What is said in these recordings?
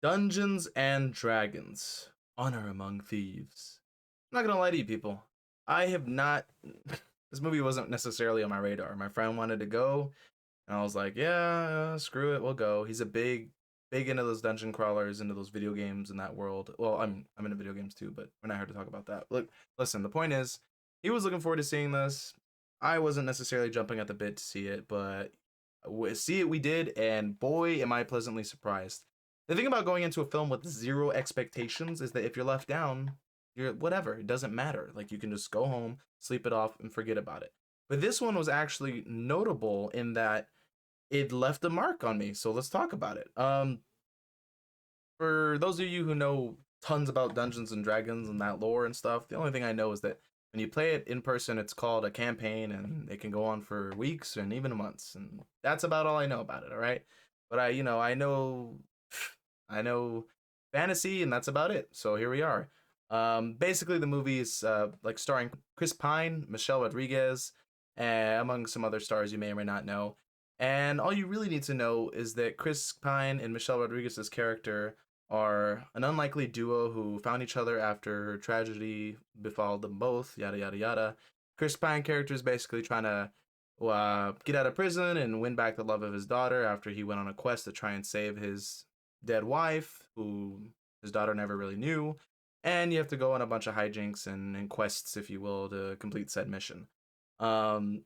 Dungeons and Dragons: Honor Among Thieves. I'm not gonna lie to you, people. I have not. This movie wasn't necessarily on my radar. My friend wanted to go, and I was like, "Yeah, screw it, we'll go." He's a big into those dungeon crawlers, into those video games in that world. Well, I'm into video games too, but we're not here to talk about that. Look, listen. The point is, he was looking forward to seeing this. I wasn't necessarily jumping at the bit to see it, but see it we did, and boy, am I pleasantly surprised. The thing about going into a film with zero expectations is that if you're left down, you're whatever. It doesn't matter. Like you can just go home, sleep it off, and forget about it. But this one was actually notable in that it left a mark on me. So let's talk about it. For those of you who know tons about Dungeons and Dragons and that lore and stuff, the only thing I know is that when you play it in person, it's called a campaign, and it can go on for weeks and even months, and that's about all I know about it. All right, but I know fantasy, and that's about it. So here we are. Basically, the movie is like starring Chris Pine, Michelle Rodriguez, among some other stars you may or may not know. And all you really need to know is that Chris Pine and Michelle Rodriguez's character are an unlikely duo who found each other after tragedy befell them both, yada yada yada. Chris Pine character is basically trying to get out of prison and win back the love of his daughter after he went on a quest to try and save his dead wife, who his daughter never really knew. And you have to go on a bunch of hijinks and quests, if you will, to complete said mission. Um,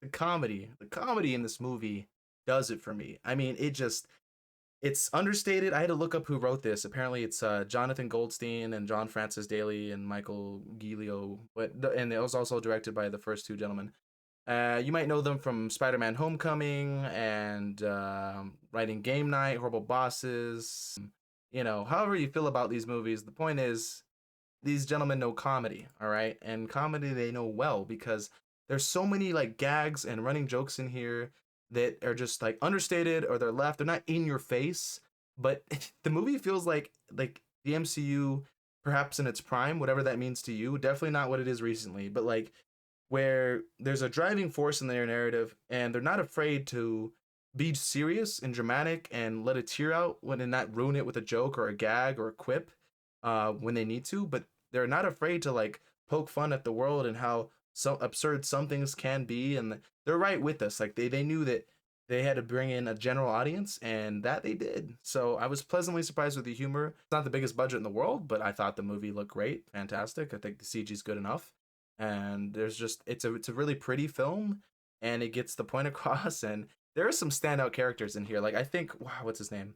the comedy in this movie does it for me. I mean, it's understated. I had to look up who wrote this. Apparently, it's Jonathan Goldstein and John Francis Daly and Michael Giglio. And it was also directed by the first two gentlemen. You might know them from Spider-Man: Homecoming and writing Game Night, Horrible Bosses. However you feel about these movies, the point is these gentlemen know comedy, all right? And comedy they know well because there's so many like gags and running jokes in here that are just like understated or they're left. They're not in your face, but the movie feels like the MCU perhaps in its prime, whatever that means to you. Definitely not what it is recently, but like where there's a driving force in their narrative and they're not afraid to be serious and dramatic and let a tear out when and not ruin it with a joke or a gag or a quip when they need to, but they're not afraid to like poke fun at the world and how so absurd some things can be, and they're right with us. Like they knew that they had to bring in a general audience, and that they did. So I was pleasantly surprised with the humor. It's not the biggest budget in the world, but I thought the movie looked great, fantastic. I think the CG is good enough, and there's just it's a really pretty film, and it gets the point across. And there are some standout characters in here. Like I think, wow, what's his name?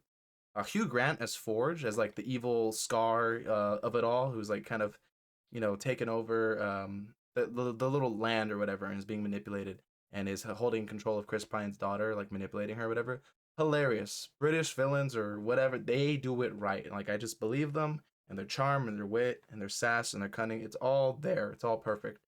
Hugh Grant as Forge, as like the evil Scar of it all, who's like kind of, taken over the little land or whatever, and is being manipulated, and is holding control of Chris Pine's daughter, like manipulating her, or whatever. Hilarious. British villains or whatever, they do it right. Like I just believe them, and their charm and their wit and their sass and their cunning. It's all there. It's all perfect.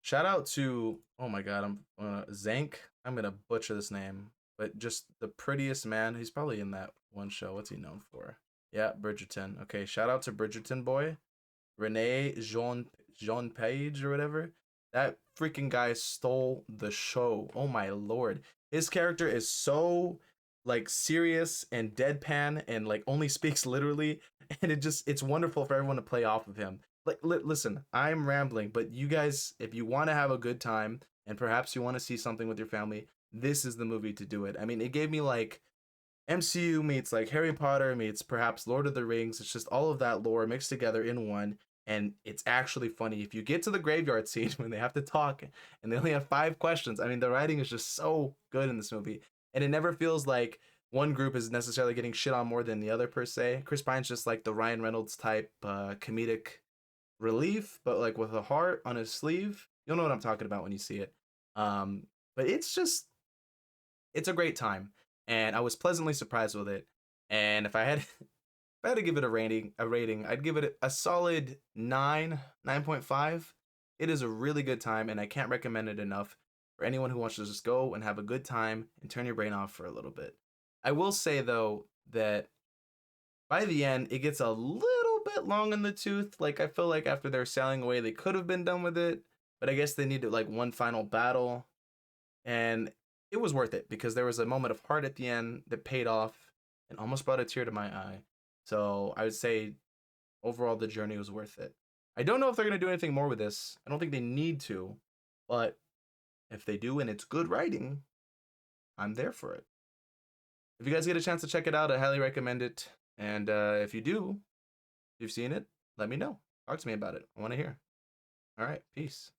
Shout out to, oh my god, I'm Zank. I'm gonna butcher this name, but just the prettiest man. He's probably in that one show. What's he known for? Yeah, Bridgerton. Okay, shout out to Bridgerton boy, Renee Jean Page or whatever. That freaking guy stole the show. Oh my lord, his character is so like serious and deadpan and like only speaks literally, and it's wonderful for everyone to play off of him. Like listen, I'm rambling, but you guys, if you want to have a good time and perhaps you want to see something with your family, this is the movie to do it. I mean, it gave me like MCU meets like Harry Potter meets perhaps Lord of the Rings. It's just all of that lore mixed together in one, and it's actually funny. If you get to the graveyard scene when they have to talk and they only have 5 questions, I mean, the writing is just so good in this movie, and it never feels like one group is necessarily getting shit on more than the other per se. Chris Pine's just like the Ryan Reynolds type comedic relief, but like with a heart on his sleeve. You'll know what I'm talking about when you see it. But it's a great time, and I was pleasantly surprised with it. And if I had if I had to give it a rating, I'd give it a solid 9.5. It is a really good time, and I can't recommend it enough for anyone who wants to just go and have a good time and turn your brain off for a little bit. I will say though that by the end, it gets a little bit long in the tooth. Like I feel like after they're sailing away, they could have been done with it, but I guess they needed like one final battle, and it was worth it because there was a moment of heart at the end that paid off and almost brought a tear to my eye. So I would say overall the journey was worth it. I don't know if they're gonna do anything more with this. I don't think they need to, but if they do and it's good writing, I'm there for it. If you guys get a chance to check it out, I highly recommend it. And if you do, if you've seen it, let me know. Talk to me about it. I want to hear. All right, peace.